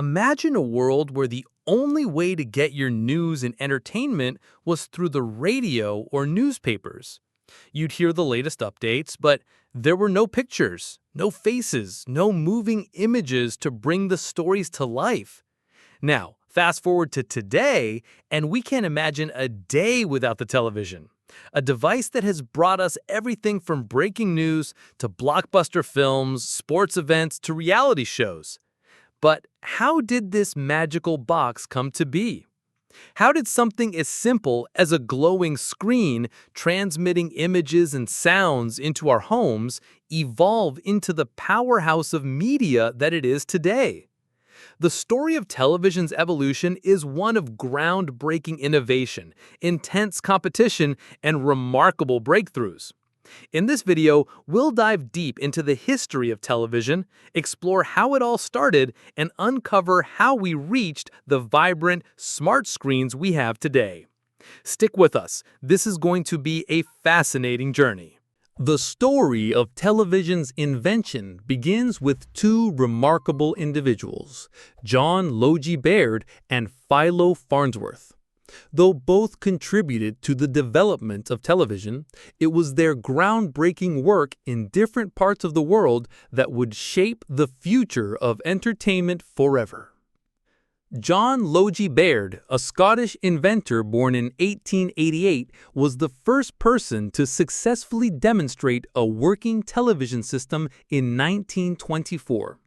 Imagine a world where the only way to get your news and entertainment was through the radio or newspapers. You'd hear the latest updates, but there were no pictures, no faces, no moving images to bring the stories to life. Now, fast forward to today, and we can't imagine a day without the television. A device that has brought us everything from breaking news to blockbuster films, sports events to reality shows. But how did this magical box come to be? How did something as simple as a glowing screen transmitting images and sounds into our homes evolve into the powerhouse of media that it is today? The story of television's evolution is one of groundbreaking innovation, intense competition, and remarkable breakthroughs. In this video, we'll dive deep into the history of television, explore how it all started, and uncover how we reached the vibrant, smart screens we have today. Stick with us. This is going to be a fascinating journey. The story of television's invention begins with two remarkable individuals, John Logie Baird and Philo Farnsworth. Though both contributed to the development of television, it was their groundbreaking work in different parts of the world that would shape the future of entertainment forever. John Logie Baird, a Scottish inventor born in 1888, was the first person to successfully demonstrate a working television system in 1924.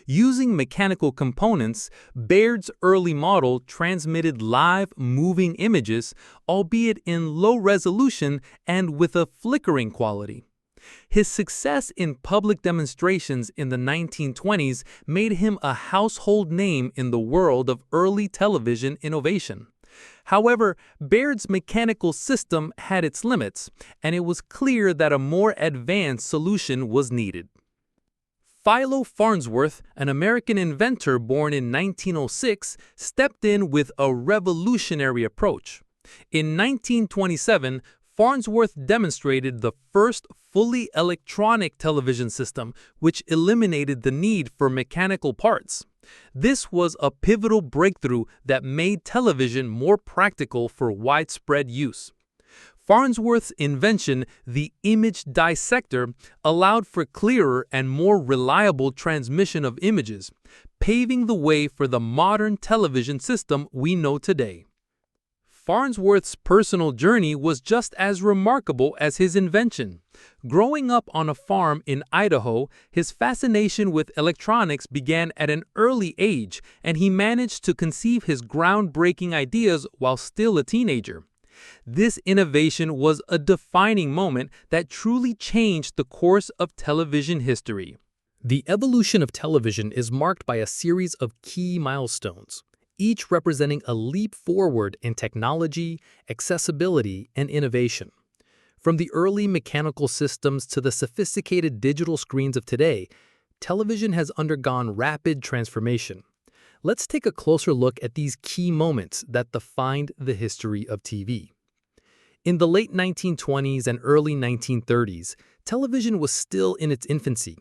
Using mechanical components, Baird's early model transmitted live, moving images, albeit in low resolution and with a flickering quality. His success in public demonstrations in the 1920s made him a household name in the world of early television innovation. However, Baird's mechanical system had its limits, and it was clear that a more advanced solution was needed. Philo Farnsworth, an American inventor born in 1906, stepped in with a revolutionary approach. In 1927, Farnsworth demonstrated the first fully electronic television system, which eliminated the need for mechanical parts. This was a pivotal breakthrough that made television more practical for widespread use. Farnsworth's invention, the image dissector, allowed for clearer and more reliable transmission of images, paving the way for the modern television system we know today. Farnsworth's personal journey was just as remarkable as his invention. Growing up on a farm in Idaho, his fascination with electronics began at an early age, and he managed to conceive his groundbreaking ideas while still a teenager. This innovation was a defining moment that truly changed the course of television history. The evolution of television is marked by a series of key milestones, each representing a leap forward in technology, accessibility, and innovation. From the early mechanical systems to the sophisticated digital screens of today, television has undergone rapid transformation. Let's take a closer look at these key moments that defined the history of TV. In the late 1920s and early 1930s, television was still in its infancy.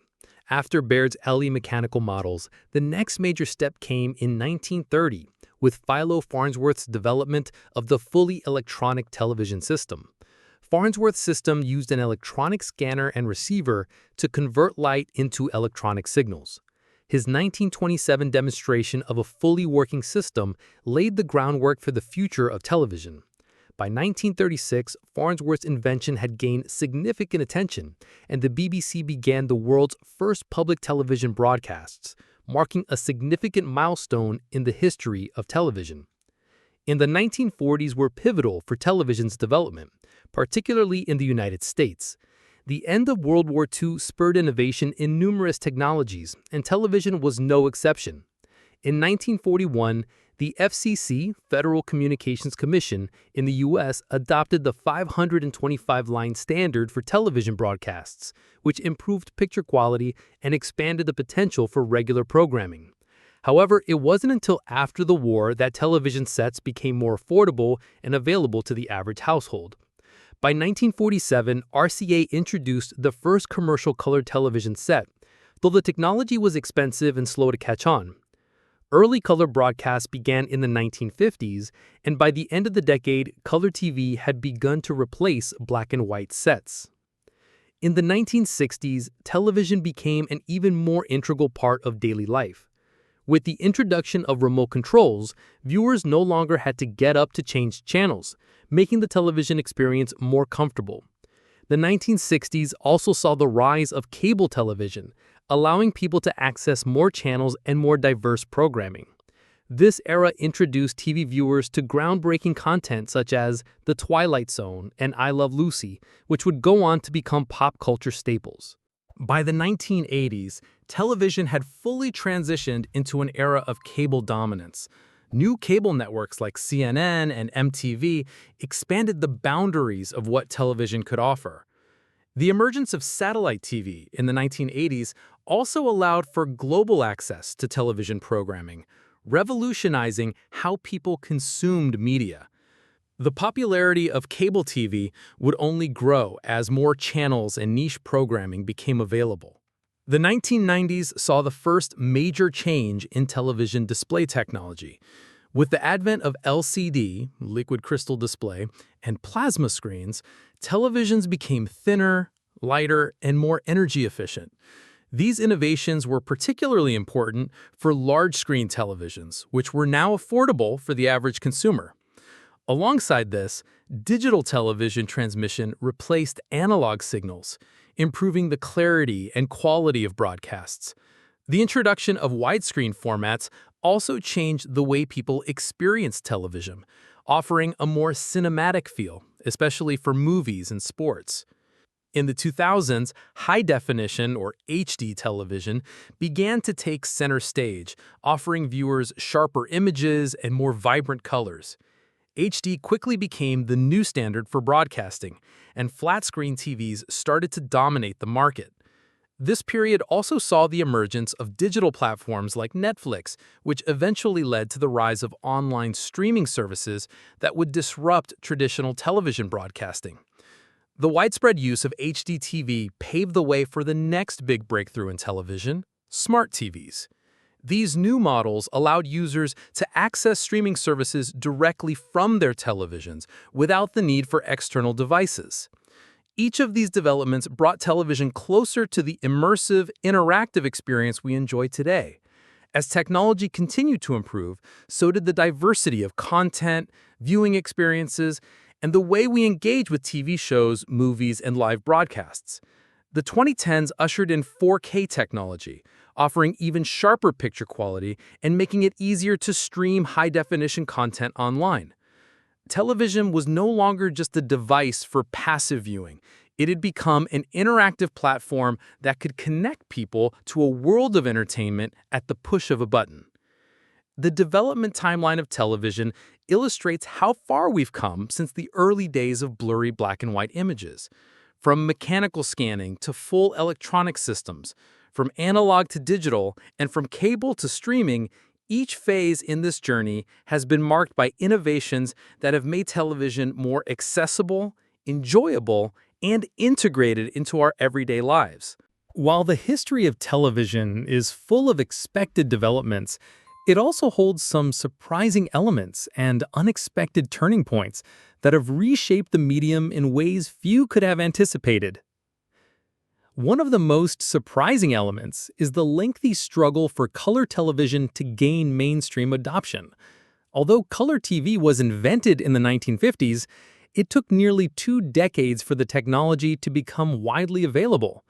After Baird's early mechanical models, the next major step came in 1930 with Philo Farnsworth's development of the fully electronic television system. Farnsworth's system used an electronic scanner and receiver to convert light into electronic signals. His 1927 demonstration of a fully working system laid the groundwork for the future of television. By 1936, Farnsworth's invention had gained significant attention, and the BBC began the world's first public television broadcasts, marking a significant milestone in the history of television. In the 1940s were pivotal for television's development, particularly in the United States. The end of World War II spurred innovation in numerous technologies, and television was no exception. In 1941, the FCC, Federal Communications Commission, in the U.S. adopted the 525-line standard for television broadcasts, which improved picture quality and expanded the potential for regular programming. However, it wasn't until after the war that television sets became more affordable and available to the average household. By 1947, RCA introduced the first commercial color television set, though the technology was expensive and slow to catch on. Early color broadcasts began in the 1950s, and by the end of the decade, color TV had begun to replace black and white sets. In the 1960s, television became an even more integral part of daily life. With the introduction of remote controls, viewers no longer had to get up to change channels, making the television experience more comfortable. The 1960s also saw the rise of cable television, allowing people to access more channels and more diverse programming. This era introduced TV viewers to groundbreaking content such as The Twilight Zone and I Love Lucy, which would go on to become pop culture staples. By the 1980s, television had fully transitioned into an era of cable dominance. New cable networks like CNN and MTV expanded the boundaries of what television could offer. The emergence of satellite TV in the 1980s also allowed for global access to television programming, revolutionizing how people consumed media. The popularity of cable TV would only grow as more channels and niche programming became available. The 1990s saw the first major change in television display technology. With the advent of LCD, liquid crystal display, and plasma screens, televisions became thinner, lighter, and more energy efficient. These innovations were particularly important for large-screen televisions, which were now affordable for the average consumer. Alongside this, digital television transmission replaced analog signals, improving the clarity and quality of broadcasts. The introduction of widescreen formats also changed the way people experienced television, offering a more cinematic feel, especially for movies and sports. In the 2000s, high-definition or HD television began to take center stage, offering viewers sharper images and more vibrant colors. HD quickly became the new standard for broadcasting, and flat-screen TVs started to dominate the market. This period also saw the emergence of digital platforms like Netflix, which eventually led to the rise of online streaming services that would disrupt traditional television broadcasting. The widespread use of HD TV paved the way for the next big breakthrough in television: smart TVs. These new models allowed users to access streaming services directly from their televisions without the need for external devices. Each of these developments brought television closer to the immersive, interactive experience we enjoy today. As technology continued to improve, so did the diversity of content, viewing experiences, and the way we engage with TV shows, movies, and live broadcasts. The 2010s ushered in 4K technology, offering even sharper picture quality and making it easier to stream high-definition content online. Television was no longer just a device for passive viewing. It had become an interactive platform that could connect people to a world of entertainment at the push of a button. The development timeline of television illustrates how far we've come since the early days of blurry black and white images. From mechanical scanning to full electronic systems, from analog to digital, and from cable to streaming, each phase in this journey has been marked by innovations that have made television more accessible, enjoyable, and integrated into our everyday lives. While the history of television is full of expected developments, it also holds some surprising elements and unexpected turning points that have reshaped the medium in ways few could have anticipated. One of the most surprising elements is the lengthy struggle for color television to gain mainstream adoption. Although color TV was invented in the 1950s, it took nearly 2 decades for the technology to become widely available.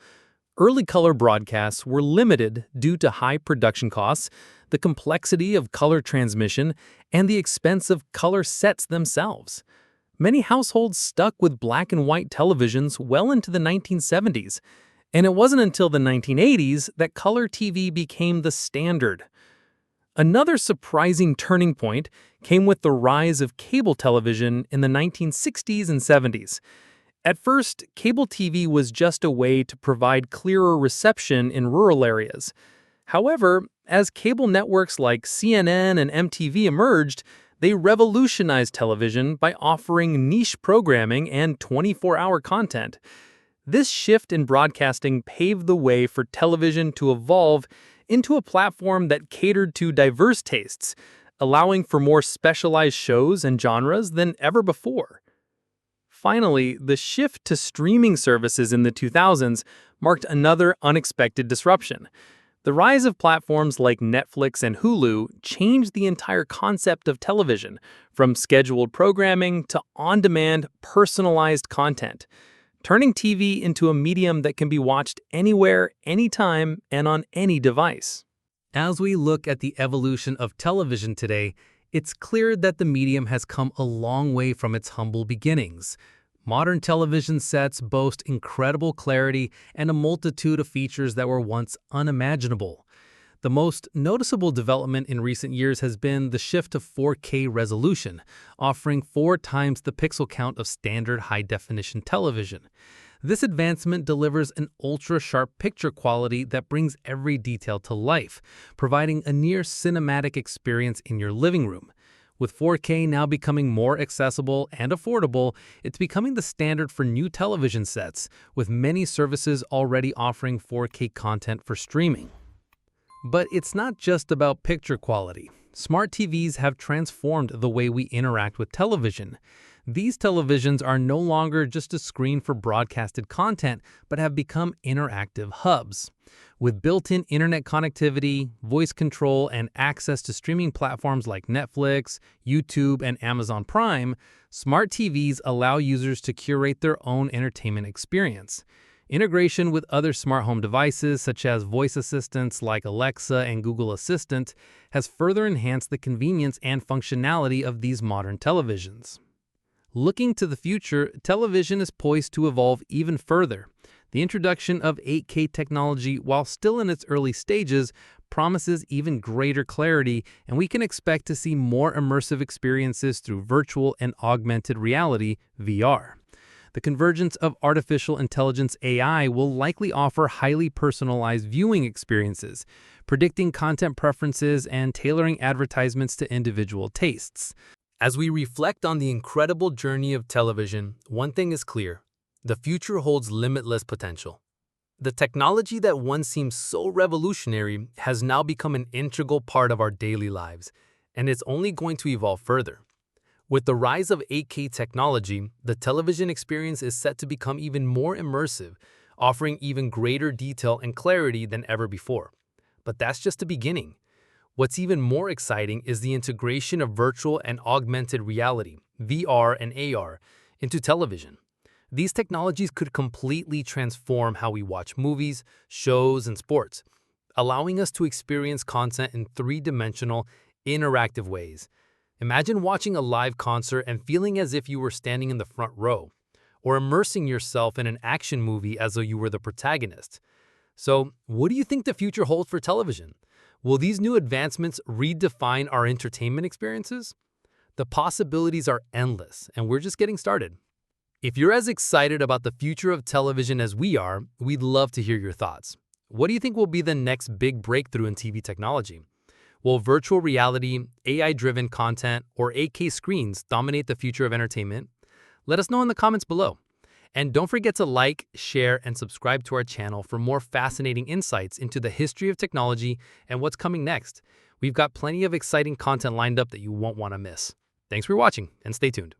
Early color broadcasts were limited due to high production costs, the complexity of color transmission, and the expense of color sets themselves. Many households stuck with black and white televisions well into the 1970s, and it wasn't until the 1980s that color TV became the standard. Another surprising turning point came with the rise of cable television in the 1960s and 70s. At first, cable TV was just a way to provide clearer reception in rural areas. However, as cable networks like CNN and MTV emerged, they revolutionized television by offering niche programming and 24-hour content. This shift in broadcasting paved the way for television to evolve into a platform that catered to diverse tastes, allowing for more specialized shows and genres than ever before. Finally, the shift to streaming services in the 2000s marked another unexpected disruption. The rise of platforms like Netflix and Hulu changed the entire concept of television, from scheduled programming to on-demand, personalized content, turning TV into a medium that can be watched anywhere, anytime, and on any device. As we look at the evolution of television today, it's clear that the medium has come a long way from its humble beginnings. Modern television sets boast incredible clarity and a multitude of features that were once unimaginable. The most noticeable development in recent years has been the shift to 4K resolution, offering 4 times the pixel count of standard high-definition television. This advancement delivers an ultra-sharp picture quality that brings every detail to life, providing a near cinematic experience in your living room. With 4K now becoming more accessible and affordable, it's becoming the standard for new television sets, with many services already offering 4K content for streaming. But it's not just about picture quality. Smart TVs have transformed the way we interact with television. These televisions are no longer just a screen for broadcasted content, but have become interactive hubs. With built-in internet connectivity, voice control, and access to streaming platforms like Netflix, YouTube, and Amazon Prime, smart TVs allow users to curate their own entertainment experience. Integration with other smart home devices, such as voice assistants like Alexa and Google Assistant, has further enhanced the convenience and functionality of these modern televisions. Looking to the future, television is poised to evolve even further. The introduction of 8K technology, while still in its early stages, promises even greater clarity, and we can expect to see more immersive experiences through virtual and augmented reality (VR). The convergence of artificial intelligence AI will likely offer highly personalized viewing experiences, predicting content preferences and tailoring advertisements to individual tastes. As we reflect on the incredible journey of television, one thing is clear: the future holds limitless potential. The technology that once seemed so revolutionary has now become an integral part of our daily lives, and it's only going to evolve further. With the rise of 8K technology, the television experience is set to become even more immersive, offering even greater detail and clarity than ever before. But that's just the beginning. What's even more exciting is the integration of virtual and augmented reality, VR and AR, into television. These technologies could completely transform how we watch movies, shows, and sports, allowing us to experience content in 3-dimensional, interactive ways. Imagine watching a live concert and feeling as if you were standing in the front row, or immersing yourself in an action movie as though you were the protagonist. So, what do you think the future holds for television? Will these new advancements redefine our entertainment experiences? The possibilities are endless, and we're just getting started. If you're as excited about the future of television as we are, we'd love to hear your thoughts. What do you think will be the next big breakthrough in TV technology? Will virtual reality, AI-driven content, or 8K screens dominate the future of entertainment? Let us know in the comments below. And don't forget to like, share, and subscribe to our channel for more fascinating insights into the history of technology and what's coming next. We've got plenty of exciting content lined up that you won't want to miss. Thanks for watching, and stay tuned.